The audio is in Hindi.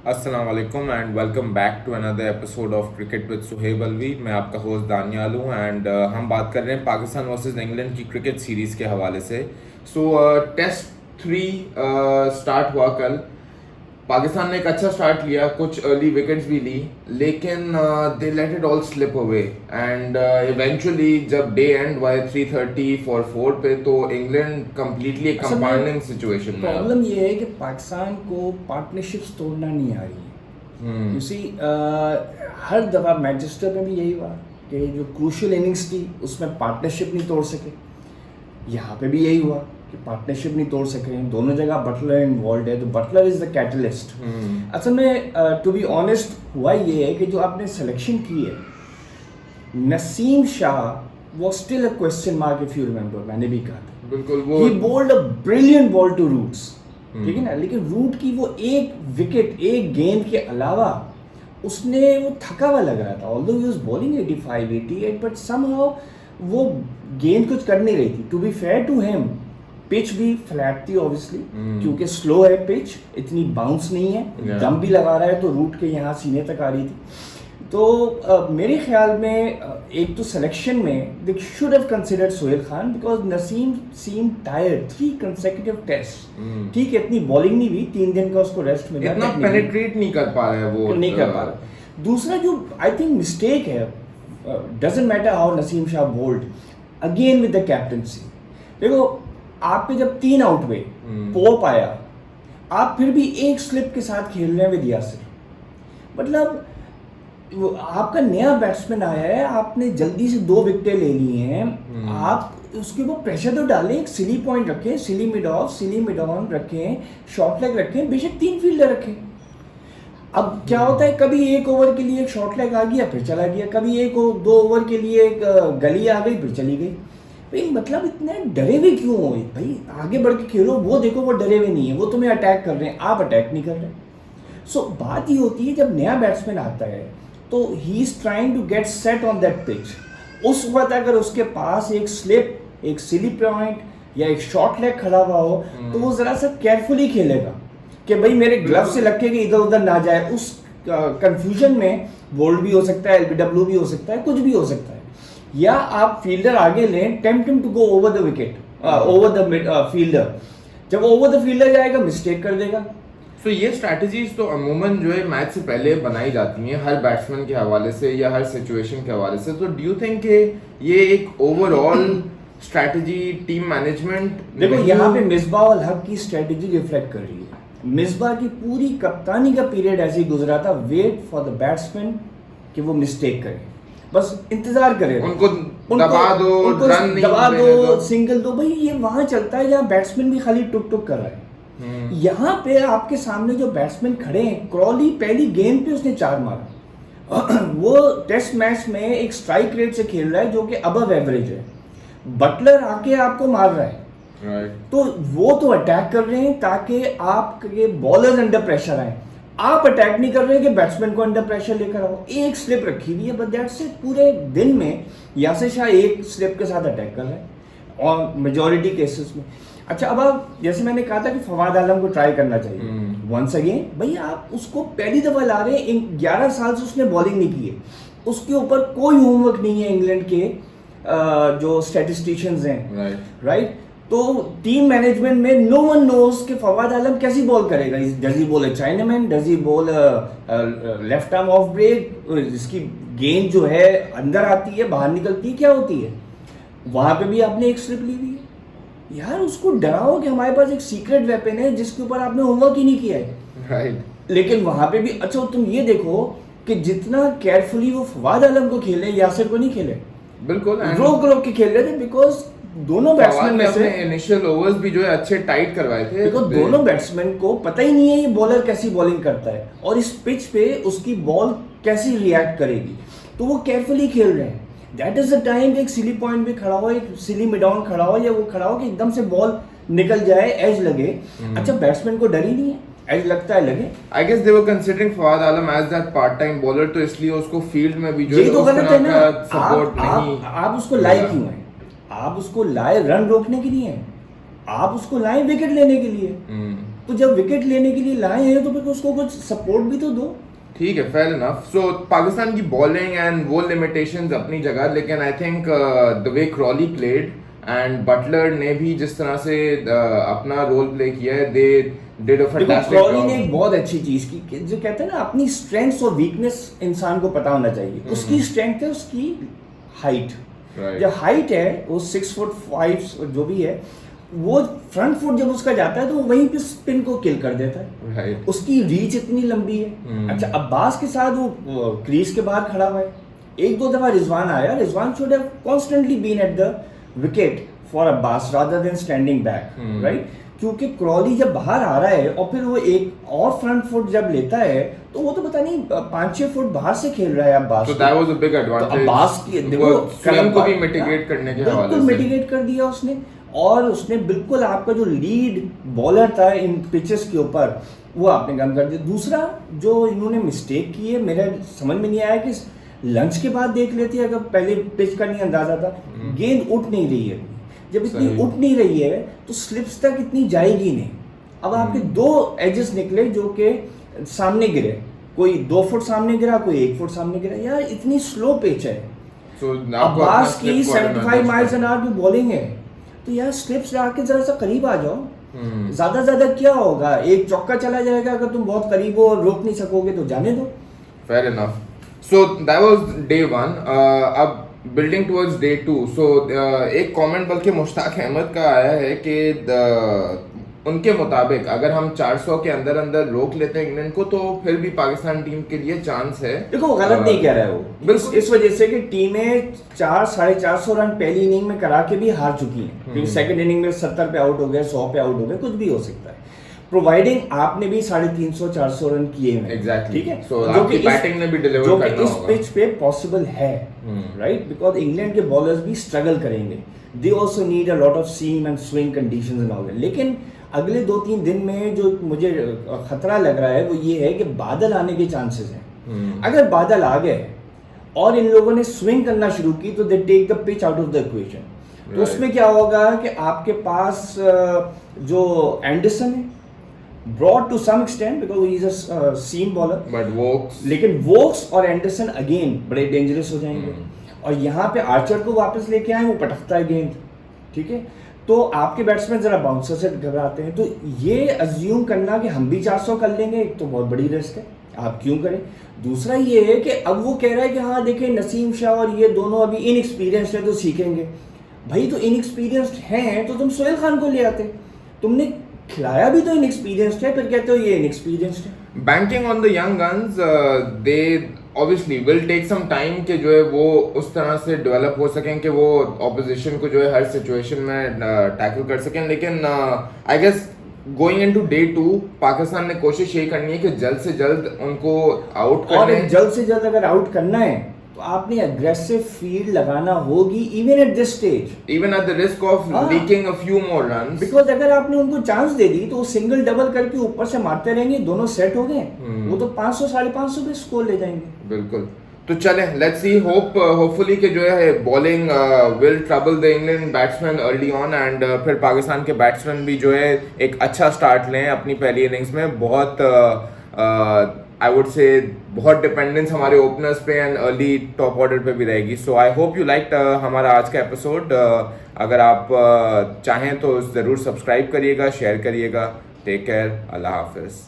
अस्सलाम वालेकुम and welcome back to another episode of cricket with Suhaib Alvi. मैं आपका होस्ट दानियाल हूँ एंड हम बात कर रहे हैं पाकिस्तान वर्सेस इंग्लैंड की क्रिकेट सीरीज़ के हवाले से। टेस्ट 3 स्टार्ट हुआ कल। पाकिस्तान ने एक अच्छा स्टार्ट लिया, कुछ अर्ली विकेट्स भी ली, लेकिन they let it all slip away and eventually जब डे एंड हुआ 3:30 फॉर 4 पे तो इंग्लैंड कंप्लीटली एक कंपाउंडिंग सिचुएशन में। प्रॉब्लम ये है कि पाकिस्तान को पार्टनरशिप्स तोड़ना नहीं आ रही है। यू सी हर दफ़ा मैनचेस्टर में भी यही हुआ कि जो क्रूशियल इनिंग्स थी उसमें पार्टनरशिप नहीं तोड़ सके। यहाँ पे भी यही हुआ कि पार्टनरशिप नहीं तोड़ सके। दोनों जगह बटलर इन्वॉल्व है, तो बटलर इज द कैटलिस्ट। असल में टू बी ऑनेस्ट हुआ ये है कि जो आपने सिलेक्शन की है, Naseem Shah was still a question mark if you remember, मैंने भी कहा था। बिल्कुल वो he bowled a brilliant ball to Roots, ठीक है ना, लेकिन रूट की वो एक विकेट एक गेंद के अलावा उसने वो थका हुआ लग रहा था। Although he was bowling 85 88 but somehow वो गेंद कुछ कर नहीं रही थी। To be fair to him, pitch भी फ्लैट थी ऑब्वियसली, क्योंकि स्लो है पिच, इतनी बाउंस नहीं है, दम भी लगा रहा है तो रूट के यहाँ सीने तक आ रही थी। तो मेरे ख्याल में एक तो सिलेक्शन में they should have considered Sohail Khan because Naseem seam tired 3 consecutive test. ठीक है, इतनी बॉलिंग नहीं हुई, 3 दिन का उसको रेस्ट मिला, इतना पेनिट्रेट नहीं कर पा रहा है, वो नहीं कर पा रहा। दूसरा जो आई थिंक मिस्टेक है, doesn't matter how Naseem Shah bowled again with the captaincy. देखो आप पे जब 3 आउट हुए, पोप आया, आप फिर भी एक स्लिप के साथ खेल रहे हैं विद यासिर। मतलब वो आपका नया बैट्समैन आया है, आपने जल्दी से 2 विकेटें ले ली हैं, आप उसके ऊपर प्रेशर तो डालें, एक सिली पॉइंट रखें, silly mid off, silly mid on रखें, शॉर्ट लेग रखें, बेशक 3 फील्डर रखें। अब क्या होता है, कभी 1 ओवर के लिए एक शॉर्ट लेग आ गया फिर चला गया, कभी 1-2 ओवर के लिए एक गली आ गई फिर चली गई। भाई मतलब इतने डरे हुए क्यों हो भाई? आगे बढ़ के खेलो। वो देखो वो डरे हुए नहीं है, वो तुम्हें अटैक कर रहे हैं, आप अटैक नहीं कर रहे। सो बात ये होती है जब नया बैट्समैन आता है तो he is trying to get set on that pitch. उस वक्त अगर उसके पास एक स्लिप, एक सिली पॉइंट या एक शॉर्ट लेग खड़ा हुआ हो तो वो जरा सा केयरफुली खेलेगा कि भाई मेरे ग्लव से लग के इधर उधर ना जाए। उस कंफ्यूजन में बोल्ड भी हो सकता है, एलबीडब्ल्यू भी हो सकता है, कुछ भी हो सकता है। या आप फील्डर आगे लें, tempt him to go over the wicket, over the fielder. जब ओवर द फील्डर जाएगा मिस्टेक कर देगा। तो ये स्ट्रैटेजीज तो अमूमन जो है मैच से पहले बनाई जाती हैं हर बैट्समैन के हवाले से या हर सिचुएशन के हवाले से। तो डू यू थिंक कि ये एक ओवरऑल स्ट्रैटेजी टीम मैनेजमेंट? देखो यहाँ पे मिसबाह उल हक की स्ट्रैटेजी रिफ्लेक्ट कर रही है। मिसबाह की पूरी कप्तानी का पीरियड ऐसे ही गुजरा था, वेट फॉर द बैट्समैन कि वो मिस्टेक करे, बस इंतजार करे, उनको दबा दो, सिंगल दो। भाई ये वहां चलता है जहाँ बैट्समैन भी खाली टुक टुक कर रहा है। यहाँ पे आपके सामने जो बैट्समैन खड़े हैं, क्रॉली पहली गेंद पे उसने 4 मारा। वो टेस्ट मैच में एक स्ट्राइक रेट से खेल रहा है जो कि अबव एवरेज है। बटलर आके आपको मार रहा है, तो वो तो अटैक कर रहे हैं ताकि आपके बॉलर्स अंडर प्रेशर आए। आप अटैक नहीं कर रहे कि बैट्समैन को अंडर प्रेशर लेकर आओ। एक स्लिप रखी हुई है, बट दैट्स इट। पूरे दिन में यासिर शाह एक स्लिप के साथ अटैक कर रहे हैं और मेजॉरिटी केसेस में। अच्छा, अब आप जैसे मैंने कहा था कि फवाद आलम को ट्राई करना चाहिए वंस अगेन। भाई आप उसको पहली दफा ला रहे हैं, 11 साल से उसने बॉलिंग नहीं की है, उसके ऊपर कोई होमवर्क नहीं है इंग्लैंड के जो स्टैटिस्टिशियंस हैं, राइट? तो टीम मैनेजमेंट में नो वन नोज कि फवाद आलम कैसी बॉल करेगा। Does he bowl a chinaman, does he bowl left arm off break, जिसकी गेंद जो है अंदर आती है बाहर निकलती है, क्या होती है? वहां पे भी आपने एक स्लिप ली हुई है। यार उसको डराओ कि हमारे पास एक सीक्रेट वेपन है जिसके ऊपर आपने होमवर्क ही नहीं किया है, राइट? लेकिन वहां पे भी अच्छा तुम ये देखो कि जितना केयरफुली वो फवाद आलम को खेले, यासिर को नहीं खेले, बिल्कुल रोक रोक के खेल रहे थे। बिकॉज दोनों बैट्समैन में से इनिशियल ओवर्स भी जो है अच्छे टाइट करवाए थे, बिकॉज दोनों बैट्समैन को पता ही नहीं है ये बॉलर कैसी बॉलिंग करता है और इस पिच पे उसकी बॉल कैसी रिएक्ट करेगी, तो वो केयरफुली खेल रहे हैं। दैट इज द टाइम एक सिली पॉइंट पे खड़ा हो, एक सिली मिड ऑन खड़ा हो, या वो खड़ा हो कि एकदम से बॉल निकल जाए, एज लगे। अच्छा बैट्समैन को डर ही नहीं है, एज लगता है लगे। I guess they were considering Fawad Alam as that part time bowler, तो इसलिए उसको फील्ड में भी जो ये तो गलत है ना। सपोर्ट नहीं। आप उसको लाए क्यों है? आप उसको लाए रन रोकने के लिए, आप उसको लाए विकेट लेने के लिए। तो जब विकेट लेने के लिए लाए हैं तो फिर उसको कुछ सपोर्ट भी तो दो। ठीक है, फेयर इनफ। सो पाकिस्तान की बॉलिंग एंड वो लिमिटेशंस अपनी जगह, लेकिन I think the way Crawley played and Buttler ने भी जिस तरह से अपना रोल प्ले किया है, they did a fantastic Crawley ने जॉब। एक बहुत अच्छी चीज की कि जो कहते हैं ना, अपनी स्ट्रेंथ्स और वीकनेस इंसान को पता होना चाहिए। उसकी स्ट्रेंथ है उसकी हाइट। जो हाइट है वो 6'5" जो भी है, वो फ्रंट फुट जब उसका जाता है तो वहीं पे स्पिन को किल कर देता है। राइट। उसकी रीच इतनी लंबी है। अच्छा, अब्बास के साथ वो क्रीज के बाहर खड़ा हुआ है। एक दो दफा रिजवान आया, Rizwan should have constantly been at the wicket for Abbas rather than standing back, right? क्योंकि क्रॉली जब बाहर आ रहा है और फिर वो एक और फ्रंट फुट जब लेता है तो वो तो पता नहीं 5-6 फुट बाहर से खेल रहा है Abbas. So that was a big advantage। Abbas की देखो स्वयं को भी मिटिगेट करने के हवाले से बिल्कुल मिटिगेट कर दिया उसने। और उसने बिल्कुल आपका जो लीड बॉलर था इन पिचेस के ऊपर, वो आपने कम कर दिया। दूसरा जो इन्होंने मिस्टेक की है, मेरे समझ में नहीं आया कि लंच के बाद देख लेती है, अगर पहले पिच का नहीं अंदाजा था। गेंद उठ नहीं रही है, जब इतनी उठ नहीं रही है तो स्लिप्स तक इतनी जाएगी नहीं। अब आपके दो एजेस निकले जो कि सामने गिरे, कोई 2 फुट सामने गिरा, कोई 1 फुट सामने गिरा। यार इतनी स्लो पिच है। अब्बास की 75 माइल्स एन आवर की बॉलिंग है, तो यार स्लिप्स आके जरा सा करीब आ जाओ। ज्यादा क्या होगा, एक चौका चला जाएगा। अगर तुम बहुत करीब हो और रोक नहीं सकोगे तो जाने दो। Fair enough. So that was day 1। अब बिल्डिंग टुवर्ड्स डे 2। सो एक कमेंट बल्कि मुश्ताक अहमद का आया है कि उनके मुताबिक अगर हम 400 के अंदर अंदर रोक लेते हैं इंग्लैंड को, तो फिर भी पाकिस्तान टीम के लिए चांस है। देखो वो गलत नहीं कह रहा है वो, बिल्कुल इस वजह से कि टीमें 400-450 रन पहली इनिंग में करा के भी हार चुकी हैं, क्योंकि सेकंड इनिंग में 70 पे आउट हो गए, 100 पे आउट हो गए, कुछ भी हो सकता है। प्रोवाइडिंग आपने भी 350-400 रन किए हैं। एग्जैक्टली, ठीक है, सो आपकी बैटिंग ने भी डिलीवर करना होगा, इस पिच पे पॉसिबल है, राइट? बिकॉज इंग्लैंड के बॉलर्स भी स्ट्रगल करेंगे। They also need a lot of seam and swing conditions and all. लेकिन अगले 2-3 दिन में जो मुझे खतरा लग रहा है वो ये है कि बादल आने के चांसेस हैं। अगर बादल आ गए और इन लोगों ने स्विंग करना शुरू की तो they take the pitch out of the equation. तो उसमें क्या होगा कि आपके पास जो एंडरसन है, Broad to some extent because he is a seam bowler, but Woakes, लेकिन वोक्स और एंडरसन अगेन बड़े डेंजरस हो जाएंगे। और यहाँ पे आर्चर को वापस लेके आए, वो पटकता है गेंद, ठीक है? तो आपके बैट्समैन जरा बाउंसर से घबराते हैं। तो ये अज्यूम करना कि हम भी 400 कर लेंगे, एक तो बहुत बड़ी रिस्क है, आप क्यों करें? दूसरा ये है कि अब वो कह रहा है कि हाँ देखिए नसीम शाह और ये दोनों अभी इनएक्सपीरियंस्ड है तो सीखेंगे। भाई तो इनएक्सपीरियंस्ड हैं तो तुम सोहेल खान को ले आते, तुमने खिलाया भी तो इनएक्सपीरियंस्ड है, फिर कहते हो ये इनएक्सपीरियंस्ड है। Banking on the young guns, they obviously will take some time कि जो है वो उस तरह से डेवलप हो सकें कि वो ऑपोजिशन को जो है हर सिचुएशन में टैकल कर सकें। लेकिन I guess going into day 2 Pakistan ने कोशिश ये करनी है कि जल्द से जल्द उनको आउट और करने। जल्द से जल्द अगर आउट करना है तो आपने अग्रेसिव फील्ड लगाना होगी, even at this stage, even at the risk of leaking a few more runs. Because अगर आपने उनको चांस दे दी तो वो सिंगल डबल करके ऊपर से मारते रहेंगे, दोनों सेट हो गए, वो तो 500-550 पे स्कोर ले जाएंगे। बिल्कुल। तो चलें, लेट्स सी, होपफुली कि जो है bowling will trouble the England batsman early on and फिर पाकिस्तान के बैट्समैन भी जो है एक अच्छा स्टार्ट लें अपनी पहली इनिंग्स में। बहुत आई वुड से बहुत डिपेंडेंस हमारे ओपनर्स पे एंड अर्ली टॉप ऑर्डर पे भी रहेगी। सो आई होप यू लाइक हमारा आज का एपिसोड। अगर आप चाहें तो ज़रूर सब्सक्राइब करिएगा, शेयर करिएगा। टेक केयर, अल्लाह हाफिज़।